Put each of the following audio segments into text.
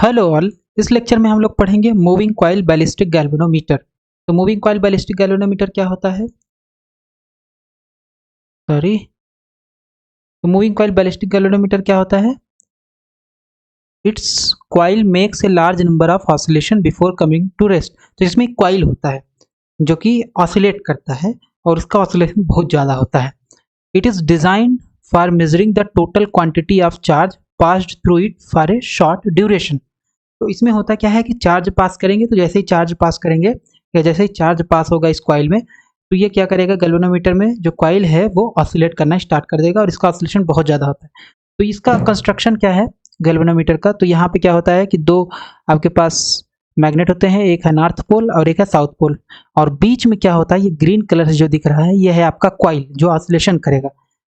Hello all. इस lecture में हम लोग पढ़ेंगे मूविंग कॉइल बैलिस्टिक गैल्वेनोमीटर। तो मूविंग कॉइल बैलिस्टिक गैल्वेनोमीटर क्या होता है? सॉरी, तो मूविंग कॉइल बैलिस्टिक गैल्वेनोमीटर क्या होता है? Its coil makes a large number of oscillation before coming to rest. तो इसमें एक कॉइल होता है जो कि ऑसिलेट करता है और उसका ऑसिलेशन बहुत ज़्यादा होता है। It is designed for measuring the total quantity of charge passed through it for a short duration. तो इसमें होता क्या है कि चार्ज पास करेंगे, तो जैसे ही चार्ज पास करेंगे या जैसे ही चार्ज पास होगा इस कॉइल में, तो ये क्या करेगा, गैल्वेनोमीटर में जो कॉइल है वो ऑसिलेट करना स्टार्ट कर देगा और इसका ऑसिलेशन बहुत ज़्यादा होता है। तो इसका कंस्ट्रक्शन क्या है गैल्वेनोमीटर का? तो यहाँ पे क्या होता है कि दो आपके पास मैग्नेट होते हैं, एक है नॉर्थ पोल और एक है साउथ पोल, और बीच में क्या होता है, ये ग्रीन कलर से जो दिख रहा है ये है आपका कॉइल जो ऑसिलेशन करेगा।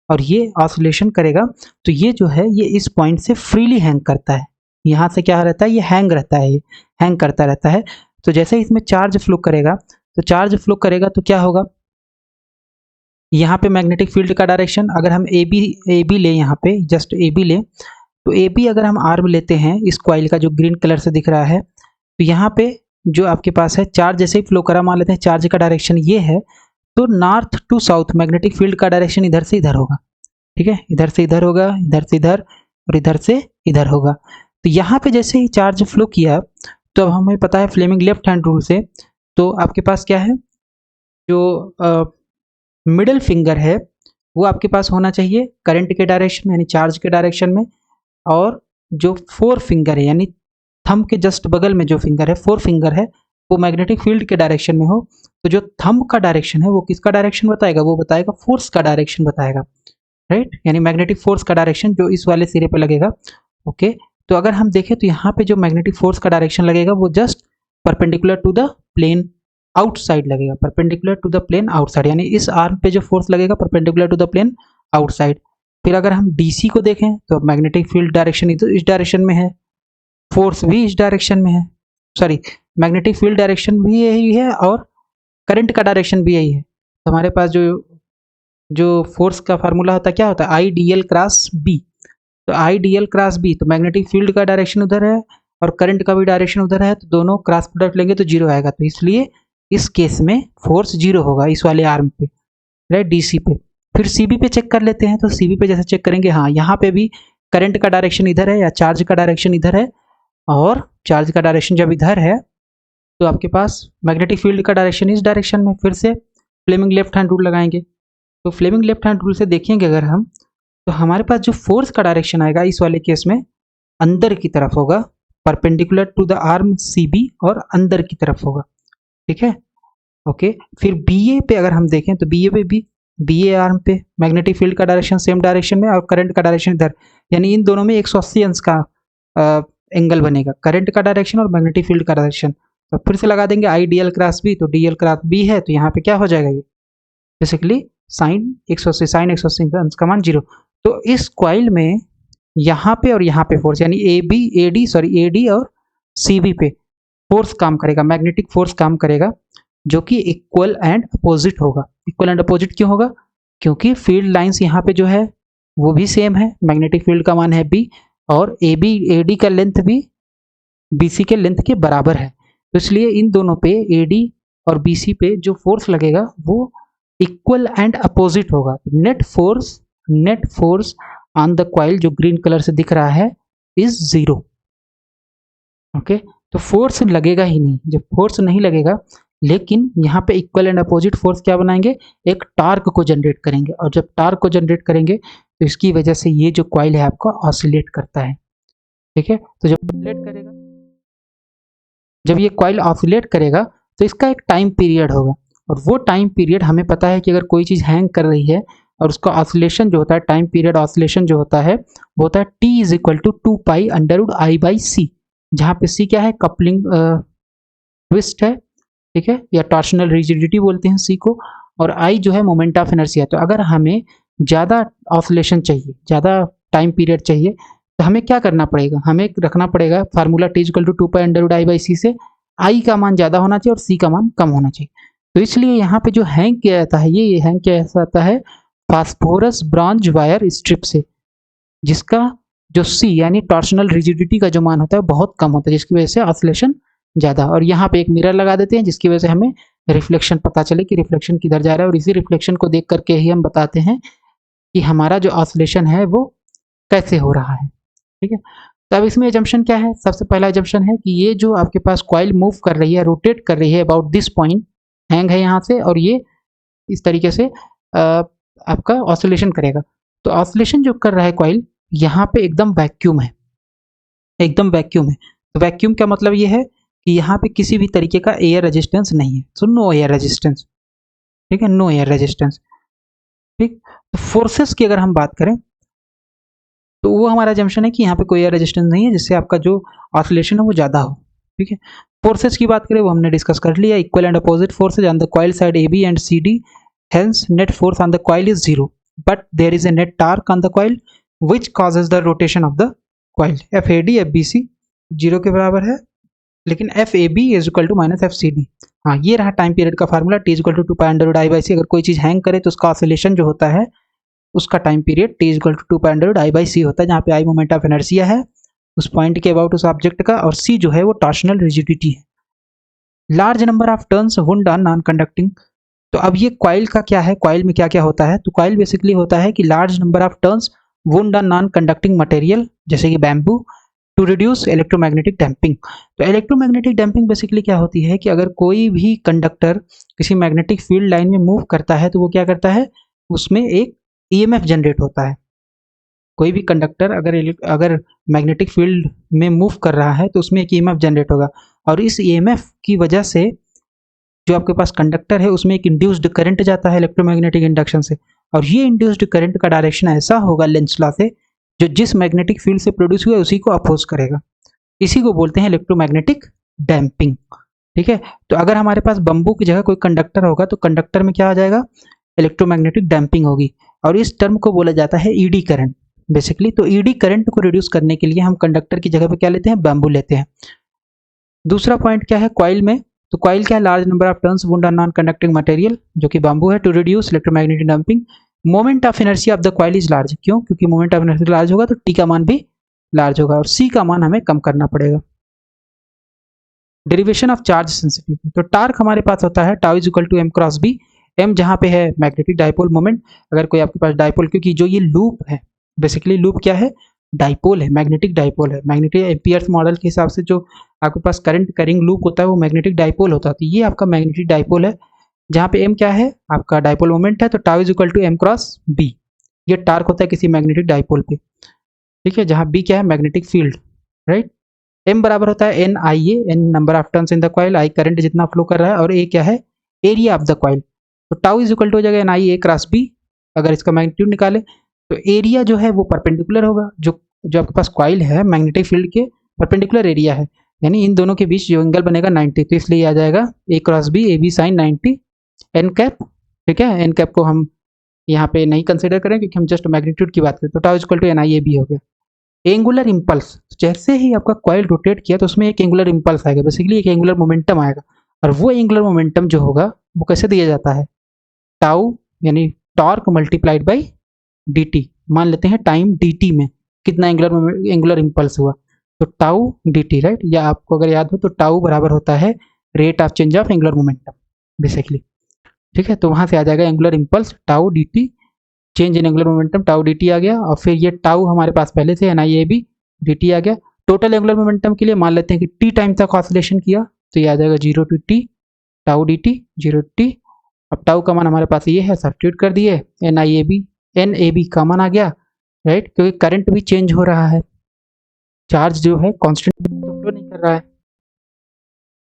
और ये ऑसिलेशन करेगा तो ये जो है ये इस पॉइंट से फ्रीली हैंग करता है। यहाँ से क्या रहता है, ये हैंग रहता है, ये हैंग करता रहता है। तो जैसे इसमें चार्ज फ्लो करेगा, तो चार्ज फ्लो करेगा तो क्या होगा, यहाँ पे मैग्नेटिक फील्ड का डायरेक्शन अगर हम ए बी ले, यहाँ पे जस्ट ए बी ले, तो ए बी अगर हम आर्म लेते हैं इस कॉइल का जो ग्रीन कलर से दिख रहा है, तो यहाँ पे जो आपके पास है चार्ज जैसे ही फ्लो करा, मान लेते हैं चार्ज का डायरेक्शन ये है, तो north to south magnetic field का डायरेक्शन इधर से इधर होगा। ठीक है, इधर से इधर होगा, इधर से इधर और इधर से इधर होगा। तो यहाँ पे जैसे ही चार्ज फ्लो किया, तो अब हमें पता है फ्लेमिंग लेफ्ट हैंड रूल से, तो आपके पास क्या है, जो मिडिल फिंगर है वो आपके पास होना चाहिए करंट के डायरेक्शन में यानी चार्ज के डायरेक्शन में, और जो फोर फिंगर है यानी थंब के जस्ट बगल में जो फिंगर है, फोर फिंगर है, वो मैग्नेटिक फील्ड के डायरेक्शन में हो। तो जो थंब का डायरेक्शन है वो किसका डायरेक्शन बताएगा, वो बताएगा फोर्स का डायरेक्शन बताएगा, राइट, यानी मैग्नेटिक फोर्स का डायरेक्शन जो इस वाले सिरे पे लगेगा। ओके, तो अगर हम देखें तो यहाँ पे जो मैग्नेटिक फोर्स का डायरेक्शन लगेगा वो just perpendicular to the plane outside लगेगा, perpendicular to the plane outside, यानी इस आर्म पे जो फोर्स लगेगा perpendicular to the plane outside. फिर अगर हम डीसी को देखें तो मैग्नेटिक फील्ड डायरेक्शन इस डायरेक्शन में है, फोर्स भी इस डायरेक्शन में है, सॉरी मैग्नेटिक फील्ड डायरेक्शन भी यही है और करंट का डायरेक्शन भी यही है। तो हमारे पास जो जो फोर्स का फार्मूला होता है क्या होता है, I D L cross B. तो I D L cross B, तो मैग्नेटिक फील्ड का डायरेक्शन उधर है और करंट का भी डायरेक्शन उधर है, तो दोनों क्रॉस प्रोडक्ट लेंगे तो जीरो आएगा, तो इसलिए इस केस में फोर्स जीरो होगा इस वाले आर्म पे, राइट, डीसी पे। फिर सीबी पे चेक कर लेते हैं, तो सीबी पे जैसे चेक करेंगे, हाँ यहाँ पे भी करंट का डायरेक्शन इधर है या चार्ज का डायरेक्शन इधर है, और चार्ज का डायरेक्शन जब इधर है तो आपके पास मैग्नेटिक फील्ड का डायरेक्शन इस डायरेक्शन में। फिर से फ्लेमिंग लेफ्ट हैंड रूल लगाएंगे, तो फ्लेमिंग लेफ्ट हैंड रूल से देखेंगे अगर हम, तो हमारे पास जो फोर्स का डायरेक्शन आएगा इस वाले केस में अंदर की तरफ होगा, perpendicular to the arm CB और अंदर की तरफ होगा। ठीक है, ओके। फिर बीए पे अगर हम देखें तो बीए पे भी बीए आर्म पे मैग्नेटिक फील्ड का डायरेक्शन सेम डायरेक्शन में और करंट का डायरेक्शन इधर, यानी इन दोनों में 180 अंश का एंगल बनेगा, करंट का डायरेक्शन और मैग्नेटिक फील्ड का डायरेक्शन। तो फिर से लगा देंगे I D L cross B, तो डी एल क्रॉस बी है तो यहाँ पे क्या हो जाएगा, ये बेसिकली साइन 180, साइन 180 अंश का मान जीरो। तो इस कॉइल में यहाँ पे और यहाँ पे फोर्स यानी ए डी और सी बी पे फोर्स काम करेगा, मैग्नेटिक फोर्स काम करेगा, जो कि इक्वल एंड अपोजिट होगा। इक्वल एंड अपोजिट क्यों होगा, क्योंकि फील्ड लाइंस यहाँ पे जो है वो भी सेम है, मैग्नेटिक फील्ड का मान है बी और ए डी का लेंथ भी बी सी के लेंथ के बराबर है, तो इसलिए इन दोनों पे ए डी और बी सी पे जो फोर्स लगेगा वो इक्वल एंड अपोजिट होगा। Net force on the coil जो ग्रीन कलर से दिख रहा है इज जीरो। ओके, तो फोर्स लगेगा ही नहीं, जब फोर्स नहीं लगेगा, लेकिन यहाँ पे इक्वल एंड अपोजिट फोर्स क्या बनाएंगे, एक टार्क को जनरेट करेंगे, और जब टार्क को जनरेट करेंगे तो इसकी वजह से ये जो कॉइल है आपका ऑसिलेट करता है। ठीक है, तो जब ये कॉइल ऑसिलेट करेगा तो इसका एक टाइम पीरियड होगा, और वो टाइम पीरियड हमें पता है कि अगर कोई चीज़ हैंग कर रही है और उसका ऑसिलेशन जो होता है, टाइम पीरियड ऑसिलेशन जो होता है वो होता है T is equal to 2 pi √I by C, जहाँ पे सी क्या है, कपलिंग ट्विस्ट है, ठीक है, या टॉर्शनल रिजिडिटी बोलते हैं सी को, और आई जो है मोमेंट ऑफ इनर्शिया। तो अगर हमें ज़्यादा ऑसिलेशन चाहिए, ज़्यादा टाइम पीरियड चाहिए, तो हमें क्या करना पड़ेगा, हमें रखना पड़ेगा formula T equal to 2 pi √I by C से आई का मान ज़्यादा होना चाहिए और सी का मान कम होना चाहिए। तो इसलिए यहाँ पे जो हैंग किया जाता है, ये हैंग किया जाता है फास्फोरस ब्रॉन्ज वायर स्ट्रिप से, जिसका जो C यानी टॉर्शनल रिजिडिटी का जो मान होता है बहुत कम होता है, जिसकी वजह से ऑसिलेशन ज़्यादा। और यहाँ पे एक मिरर लगा देते हैं जिसकी वजह से हमें रिफ्लेक्शन पता चले कि रिफ्लेक्शन किधर जा रहा है, और इसी रिफ्लेक्शन को देख करके ही हम बताते हैं कि हमारा जो ऑसिलेशन है वो कैसे हो रहा है। ठीक है, तो अब इसमें एजम्पशन क्या है? सबसे पहला एजम्पशन है कि ये जो आपके पास कॉइल मूव कर रही है, रोटेट कर रही है अबाउट दिस पॉइंट, हैंग है यहाँ से, और ये इस तरीके से आपका ऑसिलेशन करेगा। तो ऑसिलेशन जो कर रहा है कॉइल, यहाँ पे एकदम वैक्यूम है, एकदम वैक्यूम है। तो वैक्यूम का मतलब ये है कि यहाँ पे किसी भी तरीके का एयर रेजिस्टेंस नहीं है, सो नो एयर रेजिस्टेंस। ठीक है, नो एयर रेजिस्टेंस। ठीक, तो फोर्सेस की अगर हम बात करें तो वो हमारा जंक्शन है कि यहाँ पे कोई एयर रेजिस्टेंस नहीं है, जिससे आपका जो ऑसिलेशन है वो ज़्यादा हो। ठीक है, फोर्सेस की बात करें वो हमने डिस्कस कर लिया, equal and opposite forces on the coil side AB and CD, hence net force on the coil is 0, but there is a net torque on the coil which causes the rotation of the coil. FAD FBC 0 के बराबर है, लेकिन FAB is equal to minus FCD। हाँ, ये रहा time period का formula, T is equal to 2π/I/C। अगर कोई चीज़ हैंग करे तो उसका ऑसिलेशन जो होता है उसका time period T is equal to 2π/I/C होता है, जहाँ पे I मोमेंट ऑफ इनर्शिया है उस पॉइंट के अबाउट उस ऑब्जेक्ट का, और C जो है वो टॉर्शनल रिजिडिटी है। Large number of turns wound on non conducting. तो अब ये कॉइल का क्या है, कॉइल में क्या क्या होता है? तो कॉइल बेसिकली होता है कि large number of turns wound on non conducting material जैसे कि bamboo to reduce electromagnetic damping. तो इलेक्ट्रोमैग्नेटिक डैम्पिंग बेसिकली क्या होती है कि अगर कोई भी कंडक्टर किसी मैग्नेटिक फील्ड लाइन में मूव करता है तो वो क्या करता है, उसमें एक EMF जनरेट होता है। कोई भी कंडक्टर अगर मैग्नेटिक फील्ड में मूव कर रहा है तो उसमें एक EMF जनरेट होगा, और इस EMF की वजह से जो आपके पास कंडक्टर है उसमें एक इंड्यूस्ड करंट जाता है इलेक्ट्रोमैग्नेटिक इंडक्शन से, और ये इंड्यूस्ड करंट का डायरेक्शन ऐसा होगा लेंस लॉ से, जो जिस मैग्नेटिक फील्ड से प्रोड्यूस हुआ है उसी को अपोज करेगा। इसी को बोलते हैं इलेक्ट्रोमैग्नेटिक डैम्पिंग। ठीक है, तो अगर हमारे पास बम्बू की जगह कोई कंडक्टर होगा तो कंडक्टर में क्या आ जाएगा, इलेक्ट्रोमैग्नेटिक डैम्पिंग होगी, और इस टर्म को बोला जाता है ED करंट बेसिकली। तो ED करंट को रिड्यूस करने के लिए हम कंडक्टर की जगह पे क्या लेते हैं, बैम्बू लेते हैं। दूसरा पॉइंट क्या है कॉइल में, तो कॉइल क्या है, large number of turns wound on non conducting material जो कि बैम्बू है, to reduce electromagnetic damping. Moment of inertia of the coil is large, क्यों? क्योंकि मोमेंट ऑफ इनर्शिया लार्ज होगा तो T का मान भी लार्ज होगा, और C का मान हमें कम करना पड़ेगा। डेरिवेशन ऑफ चार्ज सेंसिटिविटी, तो टार्क हमारे पास होता है tau is equal to M cross B। M जहाँ पे है मैग्नेटिक डाइपोल मोमेंट, अगर कोई आपके पास डाइपोल, क्योंकि जो ये लूप है बेसिकली लूप क्या है, डाइपोल है, मैग्नेटिक डाइपोल है। मैग्नेटिक एम्पियर्स मॉडल के हिसाब से जो आपके पास करंट करिंग लूप होता है वो मैग्नेटिक डाइपोल होता है। तो ये आपका मैग्नेटिक डाइपोल है, जहाँ पे M क्या है, आपका डाइपोल मोमेंट है, तो tau is equal to M cross B। ये टार्क होता है किसी मैग्नेटिक डाइपोल पे। ठीक है, जहाँ B क्या है, मैग्नेटिक फील्ड, राइट। M बराबर होता है NIA, N number of turns in the coil, I current जितना फ्लो कर रहा है, और A क्या है, एरिया ऑफ द कॉइल। तो टाउ इज इक्वल टू हो जाएगा NIA क्रॉस B। अगर इसका मैग्नीट्यूड निकाले तो एरिया जो है वो परपेंडिकुलर होगा, जो आपके पास कॉइल है मैग्नेटिक फील्ड के परपेंडिकुलर एरिया है, यानी इन दोनों के बीच जो एंगल बनेगा 90, तो इसलिए आ जाएगा A cross B, AB sine 90 n cap. ठीक है, एन कैप को हम यहाँ पे नहीं कंसिडर करें क्योंकि हम जस्ट मैग्नीट्यूड की बात करें। तो tau is equal to NIAB हो गया। एंगुलर इंपल्स, जैसे ही आपका कॉइल रोटेट किया तो उसमें एक एंगुलर इंपल्स आएगा, बेसिकली एक एंगुलर मोमेंटम आएगा, और वो एंगुलर मोमेंटम जो होगा वो कैसे दिया जाता है, टाउ यानी टॉर्क मल्टीप्लाइड बाई dt। मान लेते हैं टाइम dt में कितना एंगुलर इंपल्स हुआ, तो टाउ dt, राइट। या आपको अगर याद हो तो टाउ बराबर होता है rate of change of angular momentum basically. ठीक है, तो वहां से आ जाएगा angular impulse tau dt, change in angular momentum tau dt आ गया, और फिर ये टाउ हमारे पास पहले से NIAB dt आ गया। टोटल एंगुलर मोमेंटम के लिए मान लेते हैं कि T टाइम तक ऑसिलेशन किया, तो ये आ जाएगा 0 to T tau dt 0 to T। अब टाउ का मान हमारे पास ये है, सब्स्टिट्यूट कर दिए, NAB का मान आ गया, राइट, क्योंकि करंट भी चेंज हो रहा है, चार्ज जो है कांस्टेंट फ्लो नहीं कर रहा है,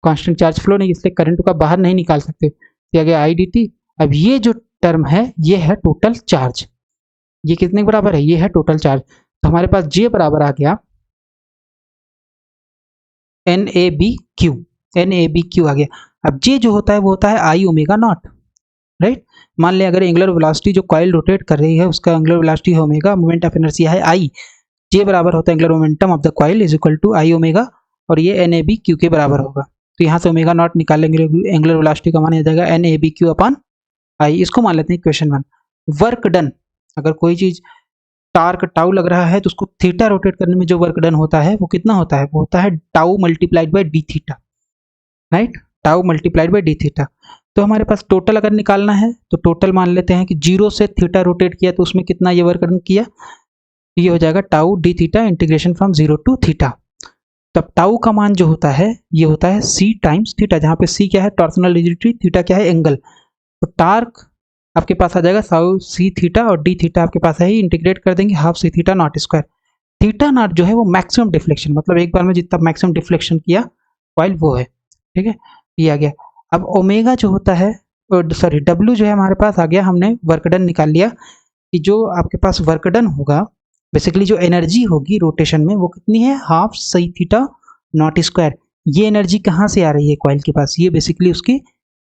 कांस्टेंट चार्ज फ्लो नहीं, इसलिए करंट का बाहर नहीं निकाल सकते, तो आ गया IDT। अब ये जो टर्म है ये है टोटल चार्ज, ये कितने के बराबर है, ये है टोटल चार्ज। तो हमारे पास J बराबर आ गया NABQ आ गया। अब J जो होता है वो होता है I ओमेगा नॉट, राइट। मान लें अगर एंगुलर वेलोसिटी जो कॉइल रोटेट कर रही है उसका एंगुलर वेलोसिटी है ओमेगा, मोमेंट ऑफ इनर्शिया है I, J बराबर होता है angular momentum of the coil is equal to I omega, और ये NABQ के बराबर होगा। तो यहाँ से ओमेगा नॉट निकालेंगे, एंगुलर वेलोसिटी का मान आ जाएगा NABQ अपॉन I। इसको मान लेते हैं क्वेश्चन 1। वर्क डन, अगर कोई चीज टार्क टाउ लग रहा है तो उसको थीटा रोटेट करने में जो वर्क डन होता है वो कितना होता है, वो होता है tau multiplied by D theta, right, tau multiplied by D theta. तो हमारे पास टोटल अगर निकालना है तो टोटल मान लेते हैं कि 0 से थीटा रोटेट किया तो उसमें कितना ये वर्क डन किया, ये हो जाएगा tau d theta integration from 0 to theta. तब टाउ का मान जो होता है ये होता है सी टाइम्स थीटा, जहाँ पे सी क्या है टॉर्सनल रिजिडिटी, थीटा क्या है एंगल। तो टार्क आपके पास आ जाएगा साउ सी थीटा और डी थीटा आपके पास है ही, इंटीग्रेट कर देंगे half C theta naught square. Theta naught जो है वो मैक्सिमम डिफ्लेक्शन, मतलब एक बार में जितना मैक्सिमम डिफ्लेक्शन किया कॉइल वो है, ठीक है, ये आ गया। अब ओमेगा जो होता है, सॉरी डब्ल्यू जो है हमारे पास आ गया, हमने वर्क डन निकाल लिया कि जो आपके पास वर्क डन होगा बेसिकली जो एनर्जी होगी रोटेशन में वो कितनी है, half C theta naught square. ये एनर्जी कहाँ से आ रही है कॉइल के पास, ये बेसिकली उसकी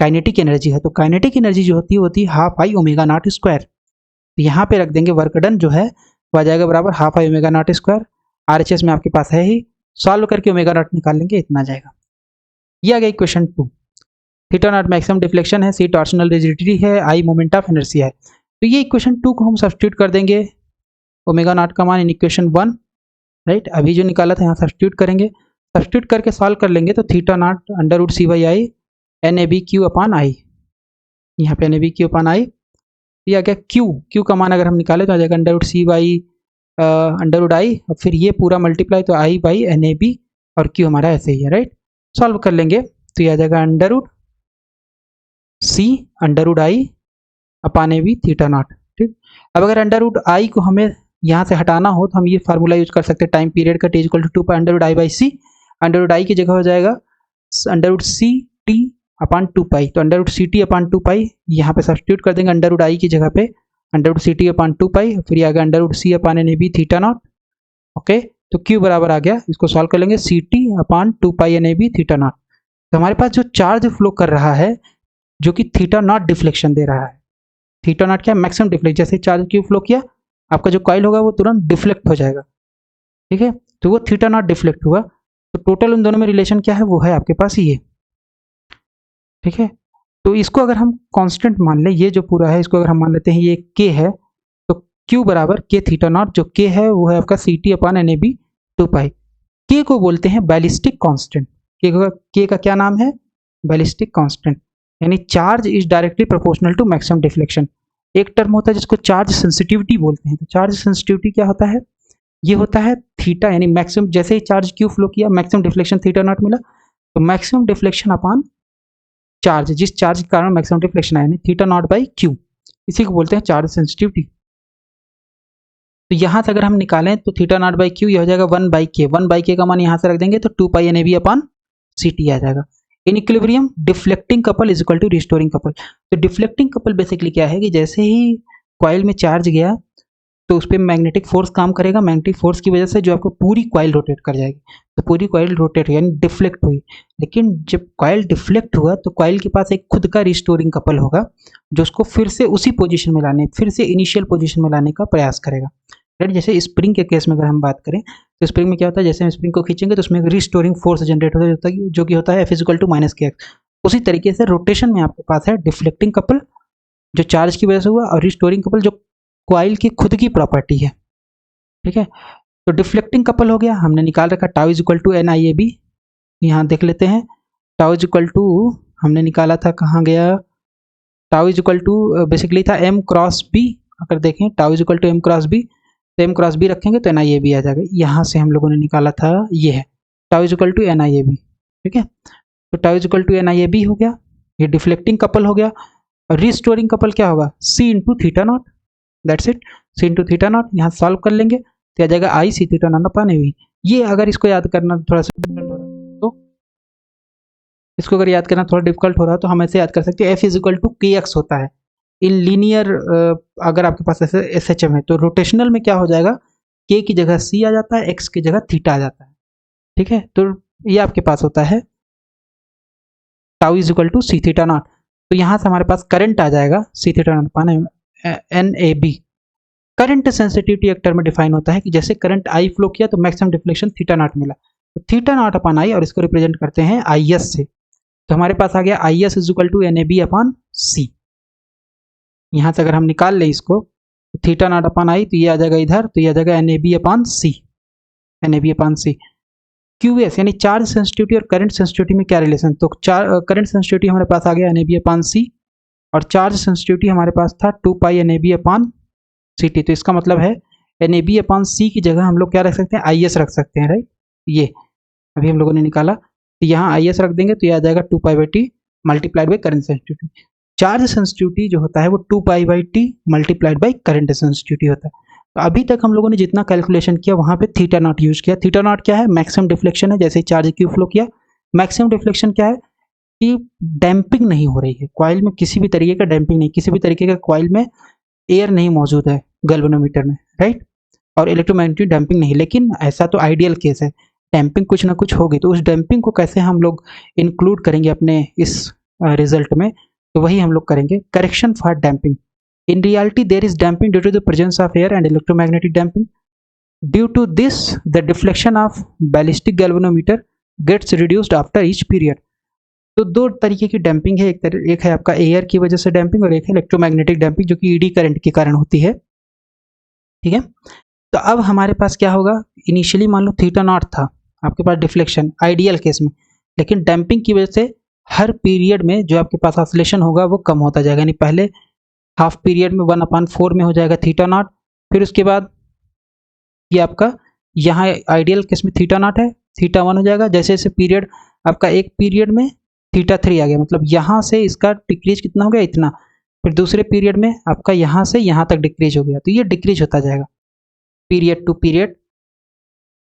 काइनेटिक एनर्जी है। तो काइनेटिक एनर्जी जो होती है half I omega naught square. तो यहाँ पे रख देंगे वर्क डन जो है वो आ जाएगा बराबर half I omega naught square, RHS में आपके पास है ही, सॉल्व करके ओमेगा नॉट निकाल लेंगे, इतना आ जाएगा। ये आ गया equation 2। Theta naught maximum deflection है, सी टॉर्सनल रिजिडिटी है, आई मोमेंट ऑफ इनर्शिया है। तो ये इक्वेशन 2 को हम सब्स्टिट्यूट कर देंगे, ओमेगा नॉट का मान इन इक्वेशन 1, राइट, अभी जो निकाला था यहाँ सब्स्टिट्यूट करेंगे, सब्स्टिट्यूट करके सॉल्व कर लेंगे तो theta naught under root C by I N A B Q upon I, यहाँ पे N A B Q upon I, ये आ गया क्यू का मान अगर हम निकाले तो आ जाएगा under root C by under root I, और फिर ये पूरा मल्टीप्लाई तो I by N A B, और क्यू हमारा ऐसे ही है, राइट। सॉल्व कर लेंगे तो ये आ जाएगा under root C under root I upon A B theta naught, ठीक। अब अगर अंडर रूट आई को हमें यहाँ से हटाना हो तो हम ये फार्मूला यूज कर सकते हैं टाइम पीरियड का, T equal to 2 pi under root I by C. Under root I की जगह हो जाएगा under root C T upon 2 pi, तो under root C T upon 2 pi यहाँ पे सब्स्टिट्यूट कर देंगे अंडर रूट आई की जगह पे under root C T upon 2 pi, फिर ये आ गया under root C upon N A B theta naught, okay. तो क्यू बराबर आ गया, इसको सॉल्व कर लेंगे C T upon 2 pi N A B theta naught. तो हमारे पास जो चार्ज फ्लो कर रहा है जो कि थीटा नॉट डिफ्लेक्शन दे रहा है, थीटा नॉट क्या मैक्सिमम डिफ्लेक्ट, जैसे चार्ज क्यू फ्लो किया आपका जो कॉइल होगा वो तुरंत डिफ्लेक्ट हो जाएगा, ठीक है, तो वो थीटा नॉट डिफ्लेक्ट हुआ। तो टोटल उन दोनों में रिलेशन क्या है, वो है आपके पास ये, ठीक है। तो इसको अगर हम कांस्टेंट मान लें, ये जो पूरा है इसको अगर हम मान लेते हैं ये के है, तो क्यू बराबर के थीटा नॉट, जो के है वो है आपका C T upon N A B 2 pi. K को बोलते हैं बैलिस्टिक कांस्टेंट, के का क्या नाम है, बैलिस्टिक कांस्टेंट, यानी charge is directly proportional to maximum deflection. एक टर्म होता है जिसको चार्ज सेंसिटिविटी बोलते हैं। तो चार्ज सेंसिटिविटी क्या होता है, ये होता है थीटा, यानी मैक्सिमम जैसे ही चार्ज क्यू फ्लो किया मैक्सिमम डिफ्लेक्शन थीटा नॉट मिला, तो मैक्सिमम डिफ्लेक्शन अपान चार्ज, जिस चार्ज के कारण मैक्सिमम डिफ्लेक्शन आया, थीटा नॉट बाई क्यू, इसी को बोलते हैं चार्ज सेंसिटिविटी। तो यहाँ से अगर हम निकालें तो थीटा नॉट बाई क्यू ये हो जाएगा 1 बाई के, 1 बाई के का मान यहाँ से रख देंगे तो 2 pi N A B upon C T आ जाएगा। In equilibrium deflecting couple is equal to restoring couple. तो डिफ्लेक्टिंग कपल बेसिकली क्या है कि जैसे ही कॉइल में चार्ज गया तो उस पर मैग्नेटिक फोर्स काम करेगा, मैग्नेटिक फोर्स की वजह से जो आपको पूरी कॉइल रोटेट कर जाएगी, तो पूरी कॉइल रोटेट हुई यानी डिफ्लेक्ट हुई। लेकिन जब कॉइल डिफ्लेक्ट हुआ तो कॉइल के पास एक खुद का रिस्टोरिंग कपल होगा जो उसको फिर से उसी पोजीशन में लाने, फिर से इनिशियल पोजीशन में लाने का प्रयास करेगा, राइट। जैसे स्प्रिंग के केस में अगर हम बात करें तो स्प्रिंग में क्या होता है, जैसे हम स्प्रिंग को खींचेंगे तो उसमें रिस्टोरिंग फोर्स जनरेट होता है जो कि होता है F इक्वल टू माइनस के एक्स। उसी तरीके से रोटेशन में आपके पास है डिफ्लेक्टिंग कपल जो चार्ज की वजह से हुआ, और रिस्टोरिंग कपल जो कॉइल की खुद की प्रॉपर्टी है, ठीक है। तो डिफ्लेक्टिंग कपल हो गया, हमने निकाल रखा tau is equal to N I A B, यहाँ देख लेते हैं टाउ इज इक्वल टू हमने निकाला था, कहाँ गया, tau is equal to basically था एम क्रॉस बी। अगर देखें tau is equal to M cross B, तो एम क्रॉस बी रखेंगे तो एन आई ए बी आ जाएगा। यहाँ से हम लोगों ने निकाला था ये है tau is equal to N I A B, ठीक है। तो tau is equal to N I A B हो गया, ये डिफ्लेक्टिंग कपल हो गया। रिस्टोरिंग कपल क्या होगा, C into theta naught, that's it, C into theta naught. यहाँ सॉल्व कर लेंगे तो आ जाएगा आई सी थीटा नॉट अपान ए। ये अगर इसको याद करना थोड़ा सा तो इसको अगर याद करना थोड़ा डिफिकल्ट हो रहा है तो हम ऐसे याद कर सकते हैं एफ इज इक्वल टू के एक्स होता है इन लीनियर। अगर आपके पास ऐसे एस एच एम है तो रोटेशनल में क्या हो जाएगा, के की जगह सी आ जाता है, एक्स की जगह थीटा आ जाता है, ठीक है। तो ये आपके पास होता है tau is equal to C theta naught. तो यहाँ से हमारे पास करंट आ जाएगा C theta naught upon N A B. Current sensitivity एक टर्म में डिफाइन होता है कि जैसे करंट आई फ्लो किया तो मैक्सिमम डिफ्लेक्शन थीटा नॉट मिला, तो थीटा नॉट अपान आई, और इसको रिप्रेजेंट करते हैं आई एस से। तो हमारे पास आ गया I S is equal to N A B upon C. यहाँ से अगर हम निकाल लें इसको थीटा नॉट अपॉन आई, तो ये आ जाएगा इधर, तो ये आ जाएगा NAB अपॉन सी, NAB अपॉन सी। QS यानी चार्ज सेंसिटिविटी और करंट सेंसिटिविटी में क्या रिलेशन, तो करंट सेंसिटिविटी हमारे पास आ गया NAB अपॉन सी, और चार्ज सेंसिटिविटी हमारे पास था 2 पाई NAB अपॉन CT। तो इसका मतलब है NAB अपॉन सी की जगह हम लोग क्या रख सकते हैं, IS रख सकते हैं, राइट। ये अभी हम लोगों ने निकाला, तो यहाँ IS रख देंगे तो ये आ जाएगा 2 pi by T multiplied by current sensitivity. Charge sensitivity जो होता है वो 2 pi by T multiplied by current sensitivity होता है। तो अभी तक हम लोगों ने जितना कैलकुलेशन किया वहाँ पे थीटा नॉट यूज किया। थीटा नॉट क्या है, मैक्सिमम डिफ्लेक्शन है, जैसे चार्ज क्यू फ्लो किया। मैक्सिमम डिफ्लेक्शन क्या है कि डैम्पिंग नहीं हो रही है कॉइल में, किसी भी तरीके का डैम्पिंग नहीं, किसी भी तरीके का कॉइल में एयर नहीं मौजूद है गैल्वेनोमीटर में, राइट, और इलेक्ट्रोमैग्नेटिक डैम्पिंग नहीं। लेकिन ऐसा तो आइडियल केस है, डैम्पिंग कुछ ना कुछ होगी, तो उस डैम्पिंग को कैसे हम लोग इंक्लूड करेंगे अपने इस रिजल्ट में, तो वही हम लोग करेंगे। Correction for damping, in reality there is damping due to the presence of air and electromagnetic damping. Due to this the deflection of ballistic galvanometer gets reduced after each period. तो दो तरीके की डैम्पिंग है, एक है आपका air की वजह से डैम्पिंग और एक है इलेक्ट्रोमैग्नेटिक डैम्पिंग जो कि ईडी करंट के कारण होती है, ठीक है। तो अब हमारे पास क्या होगा, इनिशियली मान लो थीटा नॉट था आपके पास डिफ्लेक्शन आइडियल केस में, लेकिन डैम्पिंग की वजह से हर पीरियड में जो आपके पास ऑसिलेशन होगा वो कम होता जाएगा, यानी पहले हाफ पीरियड में 1/4 में हो जाएगा थीटा नॉट, फिर उसके बाद ये आपका यहाँ आइडियल केस में थीटा नॉट है, थीटा 1 हो जाएगा। जैसे जैसे पीरियड आपका एक पीरियड में थीटा 3 आ गया, मतलब यहाँ से इसका डिक्रीज कितना हो गया, इतना, फिर दूसरे पीरियड में आपका यहाँ से यहाँ तक डिक्रीज हो गया, तो ये डिक्रीज होता जाएगा पीरियड टू पीरियड,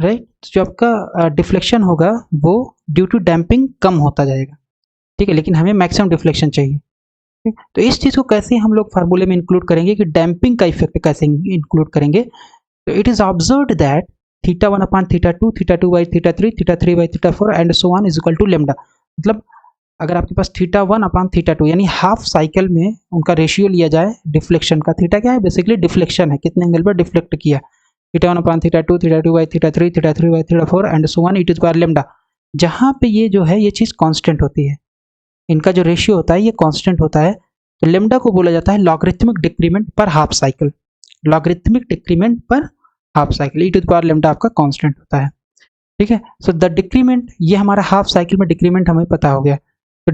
राइट। जो आपका डिफ्लेक्शन होगा वो ड्यू टू डैम्पिंग कम होता जाएगा, ठीक है, लेकिन हमें मैक्सिमम डिफ्लेक्शन चाहिए। तो इस चीज़ को कैसे हम लोग फार्मूले में इंक्लूड करेंगे कि डैम्पिंग का इफेक्ट कैसे इंक्लूड करेंगे, तो it is observed that theta 1 upon theta 2, theta 2 by theta 3, theta 3 by theta 4 and so on is equal to lambda. मतलब अगर आपके पास थीटा 1 अपॉन थीटा 2 यानी हाफ साइकिल में उनका रेशियो लिया जाए डिफ्लेक्शन का, थीटा क्या है, बेसिकली डिफ्लेक्शन है, कितने एंगल पर डिफ्लेक्ट किया, theta 1 upon theta 2, theta 2 by theta 3, theta 3 by theta 4 and so on, it is bar lambda. जहाँ पे ये जो है ये चीज़ कांस्टेंट होती है, इनका जो रेशियो होता है ये कांस्टेंट होता है, तो लेमडा को बोला जाता है logarithmic decrement per half cycle, logarithmic decrement per half cycle, e to the power lambda आपका कांस्टेंट होता है, ठीक है। सो द डिक्रीमेंट, ये हमारा हाफ साइकिल में डिक्रीमेंट हमें पता हो गया। तो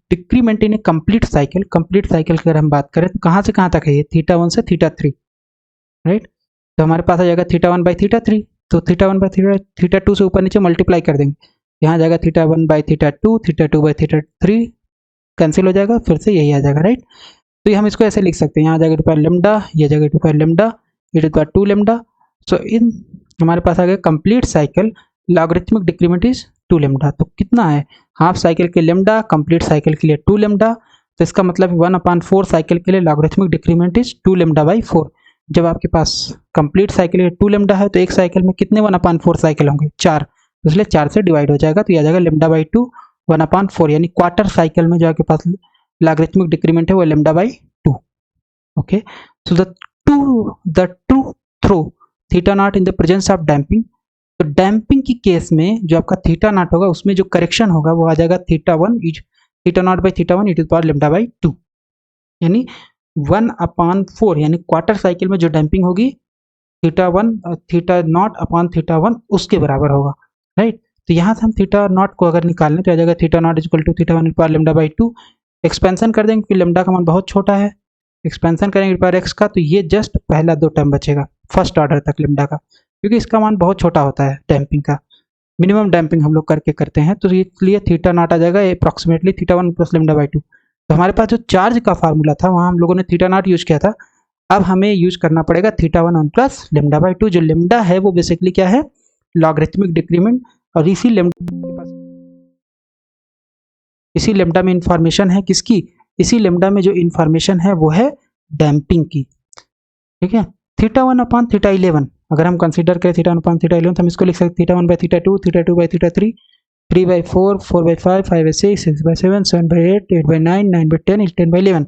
डिक्रीमेंट इन ए कंप्लीट साइकिल, कंप्लीट साइकिल की अगर हम बात करें तो कहाँ से कहाँ तक है ये, थीटा 1 से थीटा 3, राइट। तो हमारे पास आ जाएगा थीटा 1 बाई थीटा 3, तो थीटा 1 बाई थीटा 2 से ऊपर नीचे मल्टीप्लाई कर देंगे, यहाँ जाएगा theta 1 by theta 2, theta 2 by theta 3 cancel हो जाएगा, फिर से यही आ जाएगा, राइट। तो ये हम इसको ऐसे लिख सकते हैं, यहाँ जाएगा टू पावर लेमडा, ये जाएगा टू पावर लेमडा, ये टू पावर 2 लेमडा। सो इन हमारे पास आ गया complete cycle logarithmic decrement is 2 lambda. तो कितना है, हाफ साइकिल के लेमडा, कंप्लीट साइकिल के लिए 2 लेमडा, तो इसका मतलब 1/4 साइकिल के लिए logarithmic decrement is 2 lambda by 4। जब आपके पास कंप्लीट साइकिल के 2 लेमडा है तो एक साइकिल में कितने 1/4 साइकिल होंगे, 4, इसलिए 4 से डिवाइड हो जाएगा, तो यह आ जाएगा लेमडा बाई 2 1/4, यानी क्वार्टर साइकिल में जो आपके पास लॉगरिथमिक डिक्रीमेंट है वो lambda by 2, okay. So the true through theta not in the presence of damping, तो डैम्पिंग की केस में जो आपका थीटा नॉट होगा उसमें जो करेक्शन होगा वो आ जाएगा theta 1 theta naught by theta 1 e to the power lambda by 2, यानी 1/4, यानी क्वार्टर साइकिल में जो डैम्पिंग होगी theta 1 theta not upon theta 1 उसके बराबर होगा, राइट। तो यहाँ से हम थीटा नॉट को अगर निकालने तो आ जाएगा theta naught is equal to theta 1 power lambda by 2, expansion कर देंगे क्योंकि लेमडा का मान बहुत छोटा है, एक्सपेंशन करेंगे पावर एक्स का, तो ये जस्ट पहला 2 टर्म बचेगा फर्स्ट ऑर्डर तक लेमडा का, क्योंकि इसका मान बहुत छोटा होता है डैम्पिंग का, मिनिमम डैम्पिंग हम लोग करते हैं, तो इसलिए थीटा नॉट आ जाएगा approximately theta 1 plus lambda by 2। तो हमारे पास जो चार्ज का फार्मूला था वहाँ हम लोगों ने थीटा नॉट यूज किया था, अब हमें यूज करना पड़ेगा थीटा 1 प्लस लेमडा बाई 2। जो लेमडा है वो बेसिकली क्या है, लॉगरिथमिक डिक्रीमेंट, और इसी लेमडा में इंफॉर्मेशन है किसकी, इसी लेमडा में जो इंफॉर्मेशन है वो है डैम्पिंग की, ठीक है। थीटा 1 अपॉन थीटा 11 अगर हम कंसीडर करें थीटा 1 अपॉन थीटा 11 तो हम इसको लिख सकते theta 1 by theta 2, theta 2 by theta 3, 3 by 4, 4 by 5, 5 by 6, 6 by 7, 7 by 8, 8 by 9, 9 by 10, 10 by 11।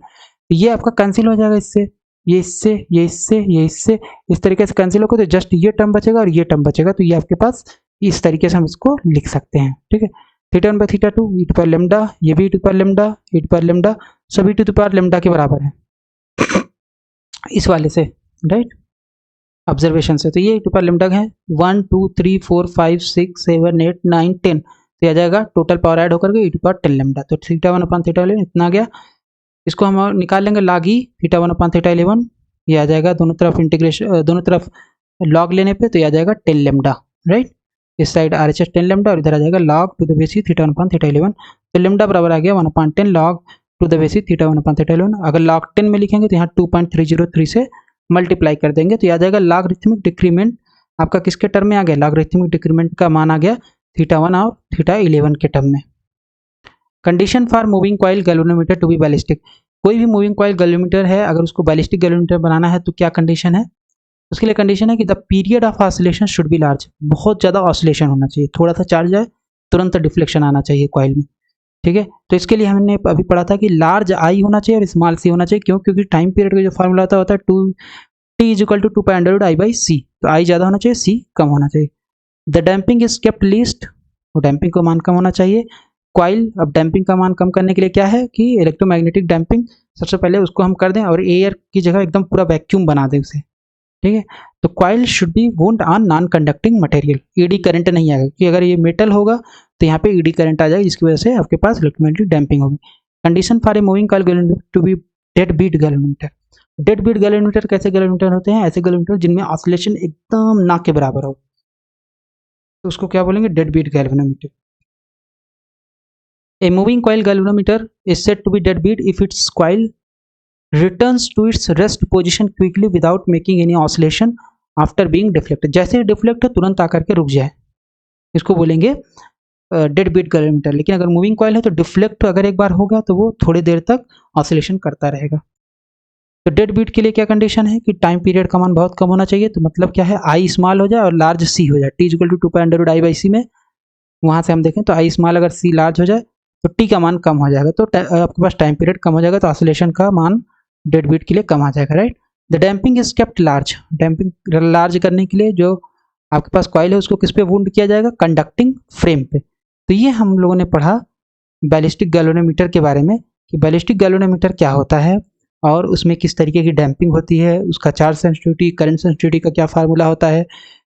ये आपका कैंसिल हो जाएगा इससे, ये इससे, ये इससे, ये इससे, इस तरीके से कैंसिल होगा, तो जस्ट ये टर्म बचेगा और ये टर्म बचेगा, तो ये आपके पास इस तरीके से हम इसको लिख सकते हैं, ठीक है। Theta 1 by theta 2 e to power lambda, ये भी e to power lambda, e to power lambda, सभी ई टू पावर लेमडा के बराबर है इस वाले से, राइट, ऑब्जर्वेशन से। तो ये टोटल लेमडा है 1 2 3 4 5 6 7 8 9 10, तो आ जाएगा टोटल पावर ऐड होकर के e टू पावर 10 लेमडा। तो थीटा 1 अपॉन थीटा 11 इतना आ गया। इसको हम निकाल लेंगे log e theta 1 upon theta 11, ये आ जाएगा दोनों तरफ इंटीग्रेशन, दोनों तरफ log लेने पे तो ये आ जाएगा 10 लेमडा, राइट। इस साइड RHS 10 लेमडा और इधर आ जाएगा log to the base theta 1 upon theta 11, तो लेमडा बराबर आ गया 1 upon 10 log to the base theta 1 upon theta 11। अगर log 10 में लिखेंगे तो यहाँ 2.303 से मल्टीप्लाई कर देंगे तो आ जाएगा लॉगरिथमिक डिक्रीमेंट आपका किसके टर्म में आ गया, लॉगरिथमिक डिक्रीमेंट का मान आ गया थीटा 1 और थीटा 11 के टर्म में। Condition for moving coil galvanometer to be ballistic, कोई भी मूविंग कॉइल गैल्वेनोमीटर है अगर उसको बैलिस्टिक गैल्वेनोमीटर बनाना है तो क्या कंडीशन है, उसके लिए कंडीशन है कि the period of oscillation should be large, बहुत ज़्यादा ऑसिलेशन होना चाहिए, थोड़ा सा चार्ज है तुरंत डिफ्लेक्शन आना चाहिए कॉइल में, ठीक है। तो इसके लिए हमने अभी पढ़ा था कि लार्ज आई होना चाहिए और स्मॉल सी होना चाहिए, क्यों, क्योंकि टाइम पीरियड का जो फार्मूला होता है T is equal to 2π/i/c, तो आई ज़्यादा होना चाहिए, सी कम होना चाहिए। The damping is kept least, तो डैम्पिंग का मान कम होना चाहिए। कॉइल, अब डैम्पिंग का मान कम करने के लिए क्या है कि इलेक्ट्रोमैग्नेटिक डैम्पिंग सबसे पहले उसको हम कर दें और एयर की जगह एकदम पूरा वैक्यूम बना दें उसे, ठीक है। तो coil should be wound on non conducting material, eddy current नहीं आएगा, क्योंकि अगर ये मेटल होगा तो यहाँ पे ईडी करंट आ जाएगा जिसकी वजह से आपके पास इलेक्ट्रोमैग्नेटिक डैम्पिंग होगी। Condition for a moving coil galvanometer to be dead beat galvanometer, dead beat galvanometer कैसे गैल्वेनोमीटर होते हैं, ऐसे गैल्वेनोमीटर जिनमें ऑसिलेशन एकदम ना के बराबर हो, तो उसको क्या बोलेंगे, dead beat galvanometer. A moving coil galvanometer is said to be deadbeat if its coil returns to its rest position quickly without making any oscillation after being deflected, जैसे डिफ्लेक्ट तुरंत आकर के रुक जाए, इसको बोलेंगे डेड बीट गैल्वेनोमीटर। लेकिन अगर मूविंग कॉइल है तो डिफ्लेक्ट अगर एक बार होगा तो वो थोड़ी देर तक ऑसिलेशन करता रहेगा। तो डेड बीट के लिए क्या कंडीशन है कि टाइम पीरियड का मान बहुत कम होना चाहिए, तो मतलब क्या है, आई स्मॉल हो जाए और लार्ज सी हो जाए, T इक्वल टू 2π/i/c में वहाँ से हम देखें तो आई स्मॉल अगर सी लार्ज हो जाए तो टी का मान कम हो जाएगा, तो आपके पास टाइम पीरियड कम हो जाएगा, तो ऑसिलेशन का मान डेड बीट के लिए कम आ जाएगा, right. The damping is kept large, damping large करने के लिए जो आपके पास कॉइल है उसको किस पे वुंड किया जाएगा, कंडक्टिंग फ्रेम पे। तो ये हम लोगों ने पढ़ा बैलिस्टिक गैल्वेनोमीटर के बारे में कि बैलिस्टिक गैल्वेनोमीटर क्या होता है और उसमें किस तरीके की डैम्पिंग होती है, उसका चार्ज सेंसिटिविटी, करंट सेंसिटिविटी का क्या फार्मूला होता है,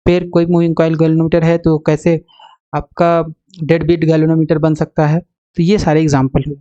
फिर कोई मूविंग कॉइल गैल्वेनोमीटर है तो कैसे आपका डेड बीट गैल्वेनोमीटर बन सकता है। तो ये सारे एग्जाम्पल हुए।